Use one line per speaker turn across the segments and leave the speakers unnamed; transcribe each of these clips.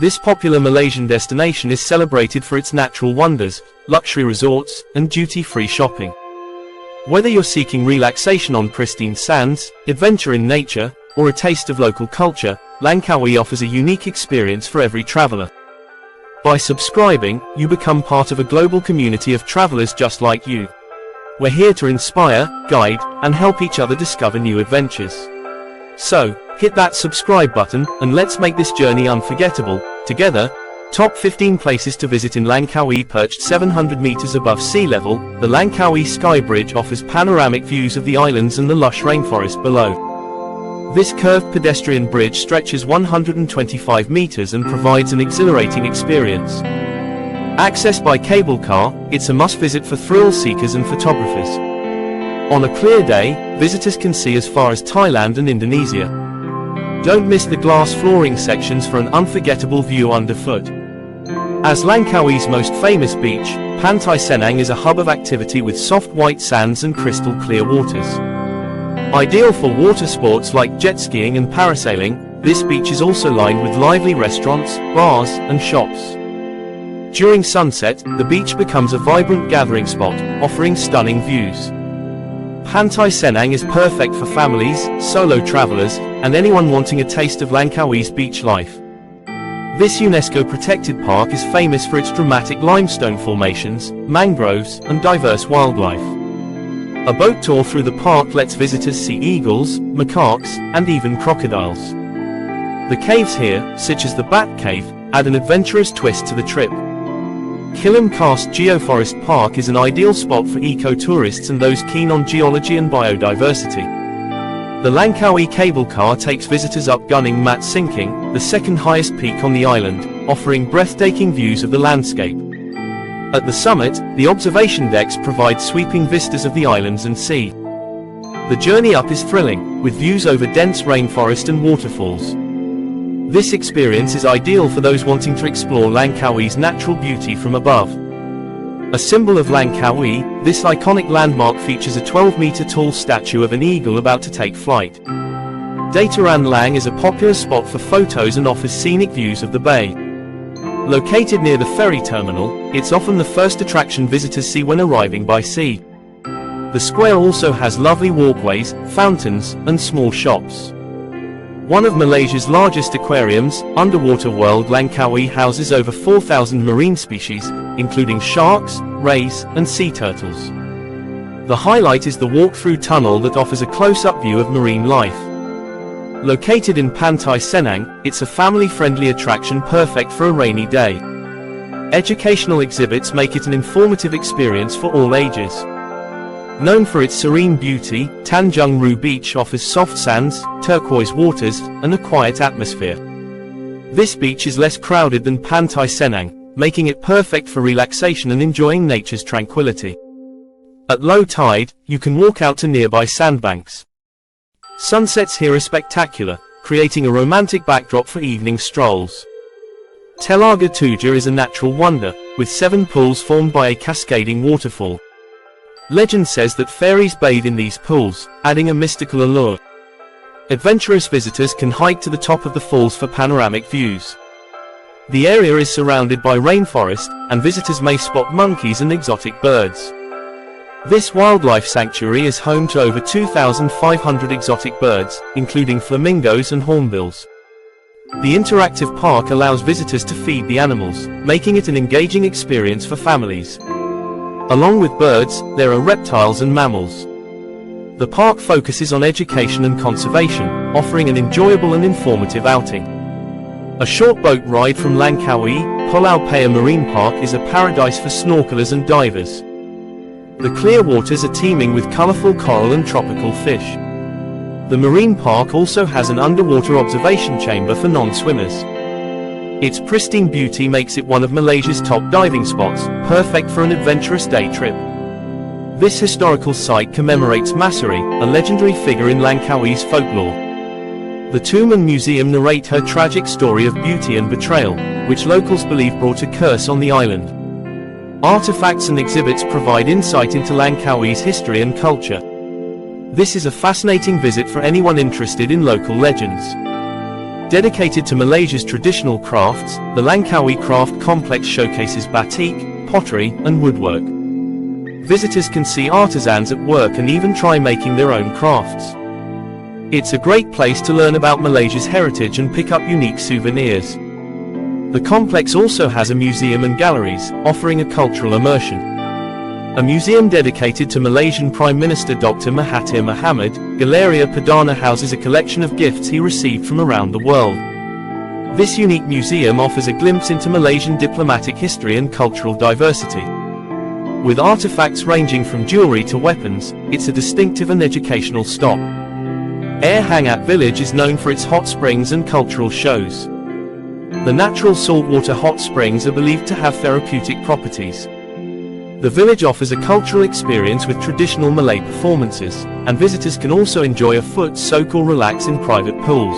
This popular Malaysian destination is celebrated for its natural wonders, luxury resorts, and duty-free shopping. Whether you're seeking relaxation on pristine sands, adventure in nature, or a taste of local culture, Langkawi offers a unique experience for every traveler. By subscribing, you become part of a global community of travelers just like you. We're here to inspire, guide, and help each other discover new adventures. So, hit that subscribe button, and let's make this journey unforgettable, together. Top 15 places to visit in Langkawi. Perched 700 meters above sea level, the Langkawi Sky Bridge offers panoramic views of the islands and the lush rainforest below. This curved pedestrian bridge stretches 125 meters and provides an exhilarating experience. Accessed by cable car, it's a must-visit for thrill seekers and photographers. On a clear day, visitors can see as far as Thailand and Indonesia. Don't miss the glass flooring sections for an unforgettable view underfoot. As Langkawi's most famous beach, Pantai Senang is a hub of activity with soft white sands and crystal clear waters. Ideal for water sports like jet skiing and parasailing, this beach is also lined with lively restaurants, bars, and shops. During sunset, the beach becomes a vibrant gathering spot, offering stunning views. Pantai Senang is perfect for families, solo travelers, and anyone wanting a taste of Langkawi's beach life. This UNESCO-protected park is famous for its dramatic limestone formations, mangroves, and diverse wildlife. A boat tour through the park lets visitors see eagles, macaques, and even crocodiles. The caves here, such as the Bat Cave, add an adventurous twist to the trip. Kilim Karst Geoforest Park is an ideal spot for eco-tourists and those keen on geology and biodiversity. The Langkawi cable car takes visitors up Gunung Mat Singking, the second highest peak on the island, offering breathtaking views of the landscape. At the summit, the observation decks provide sweeping vistas of the islands and sea. The journey up is thrilling, with views over dense rainforest and waterfalls. This experience is ideal for those wanting to explore Langkawi's natural beauty from above. A symbol of Langkawi, this iconic landmark features a 12-meter tall statue of an eagle about to take flight. Dataran Lang is a popular spot for photos and offers scenic views of the bay. Located near the ferry terminal, it's often the first attraction visitors see when arriving by sea. The square also has lovely walkways, fountains, and small shops. One of Malaysia's largest aquariums, Underwater World Langkawi houses over 4,000 marine species, including sharks, rays, and sea turtles. The highlight is the walk-through tunnel that offers a close-up view of marine life. Located in Pantai Senang, it's a family-friendly attraction perfect for a rainy day. Educational exhibits make it an informative experience for all ages. Known for its serene beauty, Tanjung Ru Beach offers soft sands, turquoise waters, and a quiet atmosphere. This beach is less crowded than Pantai Senang, making it perfect for relaxation and enjoying nature's tranquility. At low tide, you can walk out to nearby sandbanks. Sunsets here are spectacular, creating a romantic backdrop for evening strolls. Telaga Tujuh is a natural wonder, with 7 pools formed by a cascading waterfall. Legend says that fairies bathe in these pools, adding a mystical allure. Adventurous visitors can hike to the top of the falls for panoramic views. The area is surrounded by rainforest, and visitors may spot monkeys and exotic birds. This wildlife sanctuary is home to over 2,500 exotic birds, including flamingos and hornbills. The interactive park allows visitors to feed the animals, making it an engaging experience for families. Along with birds, there are reptiles and mammals. The park focuses on education and conservation, offering an enjoyable and informative outing. A short boat ride from Langkawi, Pulau Paya Marine Park is a paradise for snorkelers and divers. The clear waters are teeming with colorful coral and tropical fish. The marine park also has an underwater observation chamber for non-swimmers. Its pristine beauty makes it one of Malaysia's top diving spots, perfect for an adventurous day trip. This historical site commemorates Masuri, a legendary figure in Langkawi's folklore. The tomb and museum narrate her tragic story of beauty and betrayal, which locals believe brought a curse on the island. Artifacts and exhibits provide insight into Langkawi's history and culture. This is a fascinating visit for anyone interested in local legends. Dedicated to Malaysia's traditional crafts, the Langkawi Craft Complex showcases batik, pottery, and woodwork. Visitors can see artisans at work and even try making their own crafts. It's a great place to learn about Malaysia's heritage and pick up unique souvenirs. The complex also has a museum and galleries, offering a cultural immersion. A museum dedicated to Malaysian Prime Minister Dr. Mahathir Mohamad, Galeria Perdana, houses a collection of gifts he received from around the world. This unique museum offers a glimpse into Malaysian diplomatic history and cultural diversity. With artifacts ranging from jewelry to weapons, it's a distinctive and educational stop. Air Hangat Village is known for its hot springs and cultural shows. The natural saltwater hot springs are believed to have therapeutic properties. The village offers a cultural experience with traditional Malay performances, and visitors can also enjoy a foot soak or relax in private pools.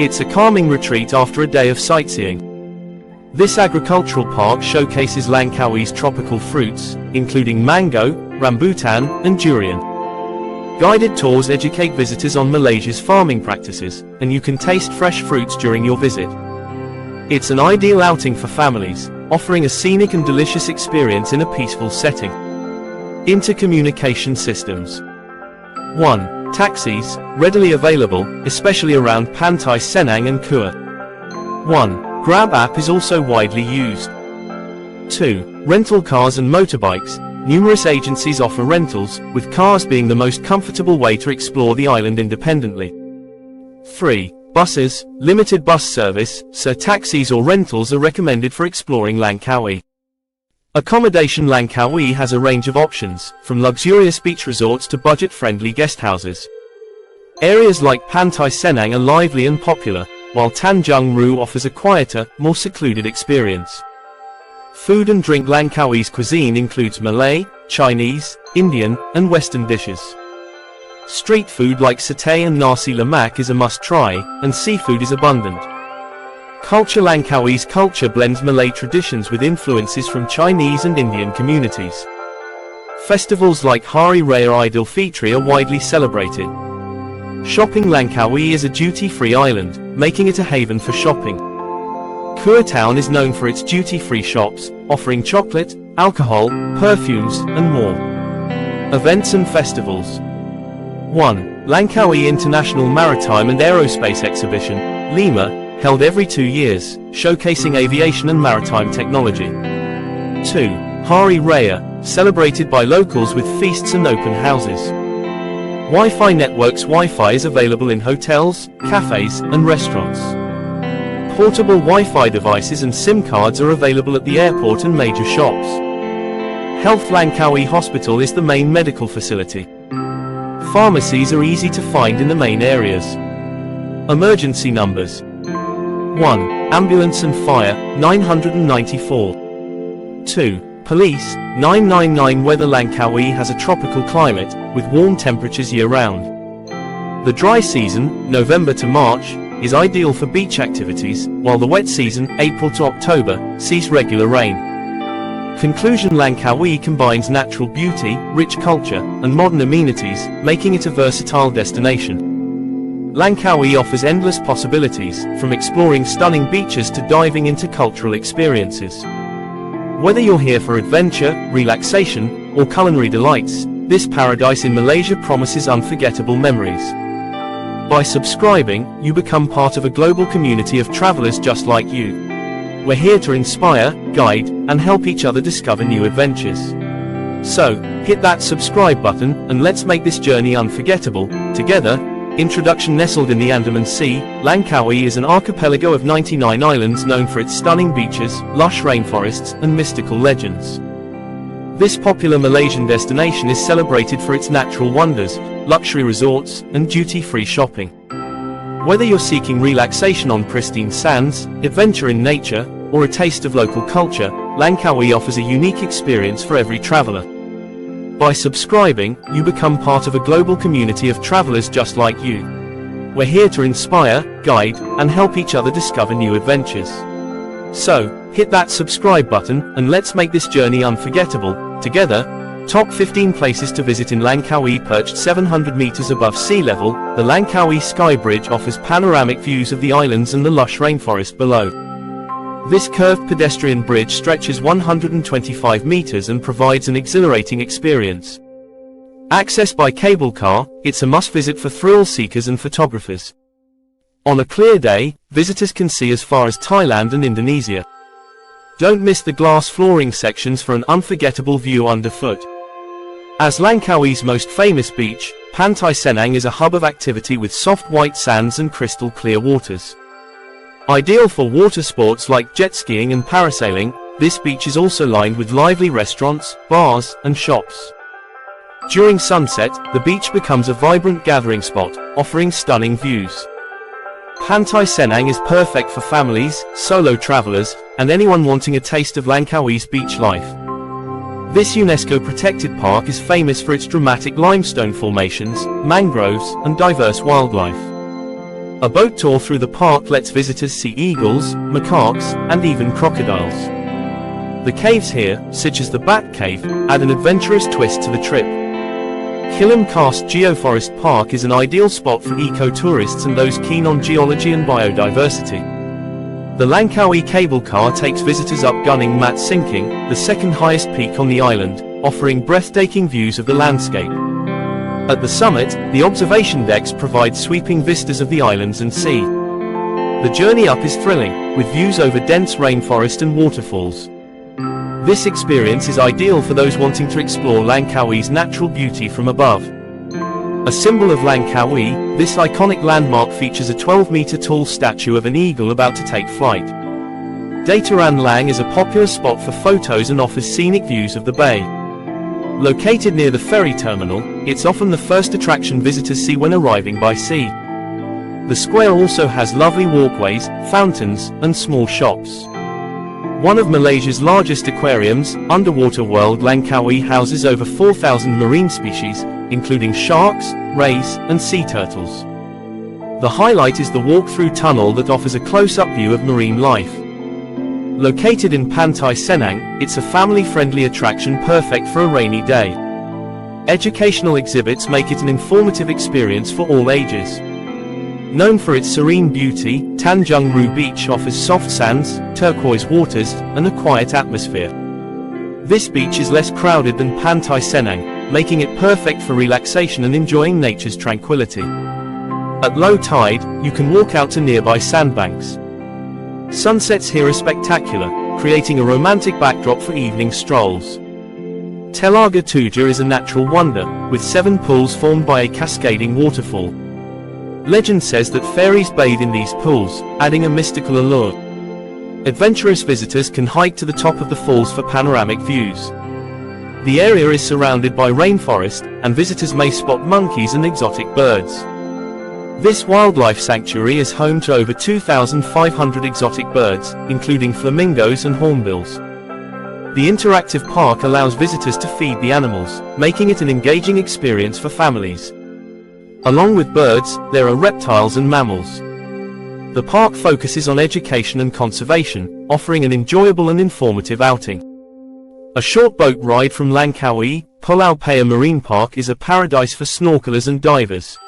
It's a calming retreat after a day of sightseeing. This agricultural park showcases Langkawi's tropical fruits, including mango, rambutan, and durian. Guided tours educate visitors on Malaysia's farming practices, and you can taste fresh fruits during your visit. It's an ideal outing for families, offering a scenic and delicious experience in a peaceful setting. Intercommunication systems. 1. Taxis, readily available, especially around Pantai Senang and Kua. 1. Grab app is also widely used. 2. Rental cars and motorbikes. Numerous agencies offer rentals, with cars being the most comfortable way to explore the island independently. 3. Buses, limited bus service, so taxis or rentals are recommended for exploring Langkawi. Accommodation. Langkawi has a range of options, from luxurious beach resorts to budget-friendly guest houses. Areas like Pantai Senang are lively and popular, while Tanjung Ru offers a quieter, more secluded experience. Food and drink. Langkawi's cuisine includes Malay, Chinese, Indian, and Western dishes. Street food like satay and nasi lemak is a must-try, and seafood is abundant. Culture. Langkawi's culture blends Malay traditions with influences from Chinese and Indian communities. Festivals like Hari Raya Aidilfitri are widely celebrated. Shopping. Langkawi is a duty-free island, making it a haven for shopping. Kua Town is known for its duty-free shops, offering chocolate, alcohol, perfumes, and more. Events and festivals. 1. Langkawi International Maritime and Aerospace Exhibition, Lima, held every 2 years, showcasing aviation and maritime technology. 2. Hari Raya, celebrated by locals with feasts and open houses. Wi-Fi networks. Wi-Fi is available in hotels, cafes, and restaurants. Portable Wi-Fi devices and SIM cards are available at the airport and major shops. Health. Langkawi Hospital is the main medical facility. Pharmacies are easy to find in the main areas. Emergency numbers. 1. Ambulance and Fire, 994. 2. Police, 999. Weather. Langkawi has a tropical climate, with warm temperatures year-round. The dry season, November to March, is ideal for beach activities, while the wet season, April to October, sees regular rain. Conclusion. Langkawi combines natural beauty, rich culture, and modern amenities, making it a versatile destination. Langkawi offers endless possibilities, from exploring stunning beaches to diving into cultural experiences. Whether you're here for adventure, relaxation, or culinary delights, this paradise in Malaysia promises unforgettable memories. By subscribing, you become part of a global community of travelers just like you. We're here to inspire, guide, and help each other discover new adventures. So, hit that subscribe button, and let's make this journey unforgettable, together. Introduction. Nestled in the Andaman Sea, Langkawi is an archipelago of 99 islands known for its stunning beaches, lush rainforests, and mystical legends. This popular Malaysian destination is celebrated for its natural wonders, luxury resorts, and duty-free shopping. Whether you're seeking relaxation on pristine sands, adventure in nature, or a taste of local culture, Langkawi offers a unique experience for every traveler. By subscribing, you become part of a global community of travelers just like you. We're here to inspire, guide, and help each other discover new adventures. So, hit that subscribe button, and let's make this journey unforgettable, together. Top 15 places to visit in Langkawi. Perched 700 meters above sea level, the Langkawi Sky Bridge offers panoramic views of the islands and the lush rainforest below. This curved pedestrian bridge stretches 125 meters and provides an exhilarating experience. Accessed by cable car, it's a must-visit for thrill seekers and photographers. On a clear day, visitors can see as far as Thailand and Indonesia. Don't miss the glass flooring sections for an unforgettable view underfoot. As Langkawi's most famous beach, Pantai Senang is a hub of activity with soft white sands and crystal clear waters. Ideal for water sports like jet skiing and parasailing, this beach is also lined with lively restaurants, bars, and shops. During sunset, the beach becomes a vibrant gathering spot, offering stunning views. Pantai Senang is perfect for families, solo travelers, and anyone wanting a taste of Langkawi's beach life. This UNESCO-protected park is famous for its dramatic limestone formations, mangroves, and diverse wildlife. A boat tour through the park lets visitors see eagles, macaques, and even crocodiles. The caves here, such as the Bat Cave, add an adventurous twist to the trip. Kilim Karst Geoforest Park is an ideal spot for eco-tourists and those keen on geology and biodiversity. The Langkawi cable car takes visitors up Gunung Mat Singking, the second highest peak on the island, offering breathtaking views of the landscape. At the summit, the observation decks provide sweeping vistas of the islands and sea. The journey up is thrilling, with views over dense rainforest and waterfalls. This experience is ideal for those wanting to explore Langkawi's natural beauty from above. A symbol of Langkawi, this iconic landmark features a 12-meter tall statue of an eagle about to take flight. Dataran Lang is a popular spot for photos and offers scenic views of the bay. Located near the ferry terminal, it's often the first attraction visitors see when arriving by sea. The square also has lovely walkways, fountains, and small shops. One of Malaysia's largest aquariums, Underwater World Langkawi houses over 4,000 marine species, including sharks, rays, and sea turtles. The highlight is the walk-through tunnel that offers a close-up view of marine life. Located in Pantai Senang, it's a family-friendly attraction perfect for a rainy day. Educational exhibits make it an informative experience for all ages. Known for its serene beauty, Tanjung Ru Beach offers soft sands, turquoise waters, and a quiet atmosphere. This beach is less crowded than Pantai Senang, making it perfect for relaxation and enjoying nature's tranquility. At low tide, you can walk out to nearby sandbanks. Sunsets here are spectacular, creating a romantic backdrop for evening strolls. Telaga Tuja is a natural wonder, with 7 pools formed by a cascading waterfall. Legend says that fairies bathe in these pools, adding a mystical allure. Adventurous visitors can hike to the top of the falls for panoramic views. The area is surrounded by rainforest, and visitors may spot monkeys and exotic birds. This wildlife sanctuary is home to over 2,500 exotic birds, including flamingos and hornbills. The interactive park allows visitors to feed the animals, making it an engaging experience for families. Along with birds, there are reptiles and mammals. The park focuses on education and conservation, offering an enjoyable and informative outing. A short boat ride from Langkawi, Pulau Paya Marine Park is a paradise for snorkelers and divers.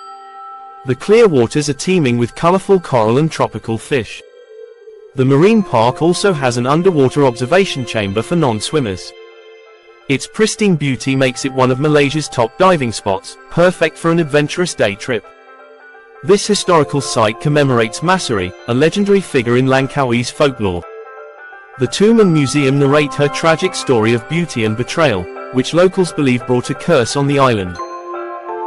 The clear waters are teeming with colorful coral and tropical fish. The marine park also has an underwater observation chamber for non-swimmers. Its pristine beauty makes it one of Malaysia's top diving spots, perfect for an adventurous day trip. This historical site commemorates Masuri, a legendary figure in Langkawi's folklore. The tomb and museum narrate her tragic story of beauty and betrayal, which locals believe brought a curse on the island.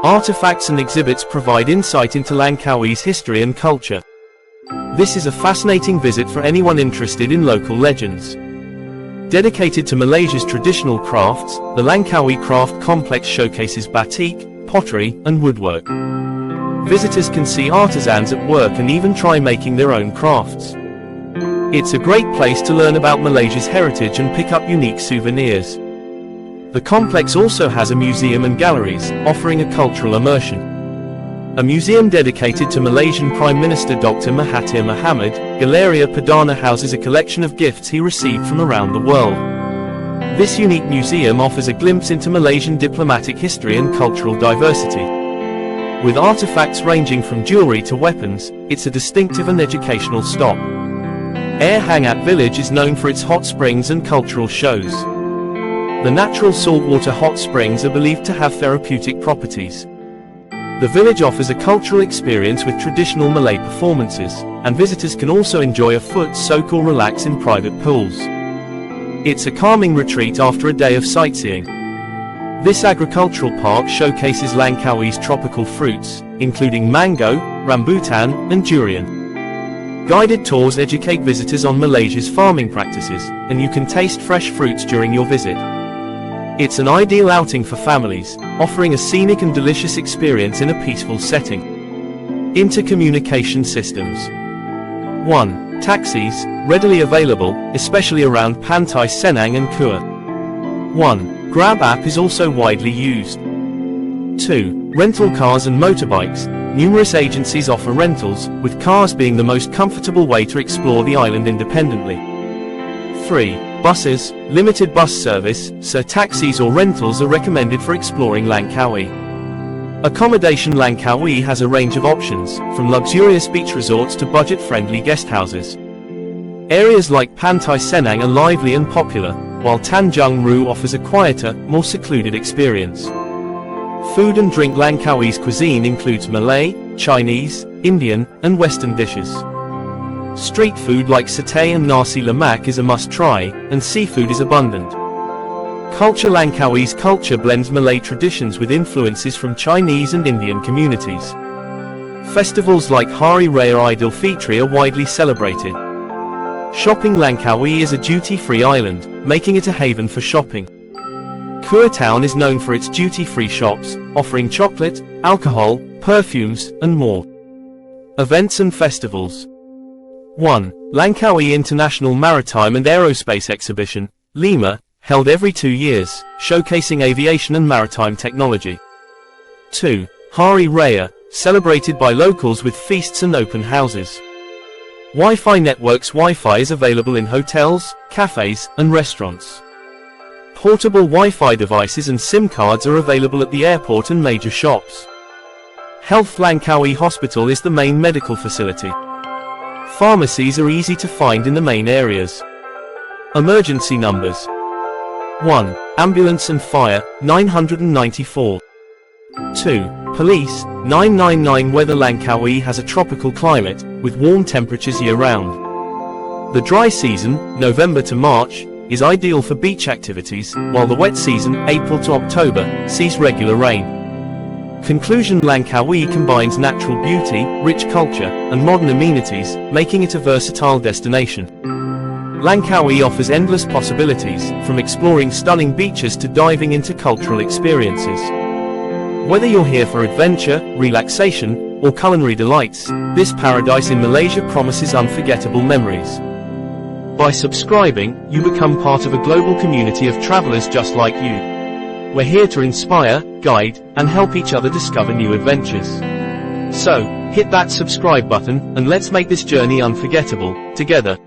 Artifacts and exhibits provide insight into Langkawi's history and culture. This is a fascinating visit for anyone interested in local legends. Dedicated to Malaysia's traditional crafts, the Langkawi Craft Complex showcases batik, pottery, and woodwork. Visitors can see artisans at work and even try making their own crafts. It's a great place to learn about Malaysia's heritage and pick up unique souvenirs. The complex also has a museum and galleries, offering a cultural immersion. A museum dedicated to Malaysian Prime Minister Dr. Mahathir Mohamad, Galeria Perdana houses a collection of gifts he received from around the world. This unique museum offers a glimpse into Malaysian diplomatic history and cultural diversity. With artifacts ranging from jewelry to weapons, it's a distinctive and educational stop. Air Hangat Village is known for its hot springs and cultural shows. The natural saltwater hot springs are believed to have therapeutic properties. The village offers a cultural experience with traditional Malay performances, and visitors can also enjoy a foot soak or relax in private pools. It's a calming retreat after a day of sightseeing. This agricultural park showcases Langkawi's tropical fruits, including mango, rambutan, and durian. Guided tours educate visitors on Malaysia's farming practices, and you can taste fresh fruits during your visit. It's an ideal outing for families, offering a scenic and delicious experience in a peaceful setting. Intercommunication systems. 1. Taxis, readily available, especially around Pantai Senang and Kua. 1. Grab app is also widely used. 2. Rental cars and motorbikes. Numerous agencies offer rentals, with cars being the most comfortable way to explore the island independently. 3. Buses, limited bus service, so taxis or rentals are recommended for exploring Langkawi. Accommodation. Langkawi has a range of options, from luxurious beach resorts to budget-friendly guest houses. Areas like Pantai Senang are lively and popular, while Tanjung Ru offers a quieter, more secluded experience. Food and drink. Langkawi's cuisine includes Malay, Chinese, Indian, and Western dishes. Street food like satay and nasi lemak is a must-try, and seafood is abundant. Culture. Langkawi's culture blends Malay traditions with influences from Chinese and Indian communities. Festivals like Hari Raya Idul Fitri are widely celebrated. Shopping. Langkawi is a duty-free island, making it a haven for shopping. Kua Town is known for its duty-free shops, offering chocolate, alcohol, perfumes, and more. Events and festivals. 1. Langkawi International Maritime and Aerospace Exhibition, Lima, held every 2 years, showcasing aviation and maritime technology. 2. Hari Raya, celebrated by locals with feasts and open houses. Wi-Fi networks. Wi-Fi is available in hotels, cafes, and restaurants. Portable Wi-Fi devices and SIM cards are available at the airport and major shops. Health. Langkawi Hospital is the main medical facility. Pharmacies are easy to find in the main areas. Emergency numbers. 1. Ambulance and fire, 994. 2. Police, 999. Weather. Langkawi has a tropical climate, with warm temperatures year-round. The dry season, November to March, is ideal for beach activities, while the wet season, April to October, sees regular rain. Conclusion. Langkawi combines natural beauty, rich culture, and modern amenities, making it a versatile destination. Langkawi offers endless possibilities, from exploring stunning beaches to diving into cultural experiences. Whether you're here for adventure, relaxation, or culinary delights, this paradise in Malaysia promises unforgettable memories. By subscribing, you become part of a global community of travelers just like you. We're here to inspire, guide, and help each other discover new adventures. So, hit that subscribe button, and let's make this journey unforgettable, together.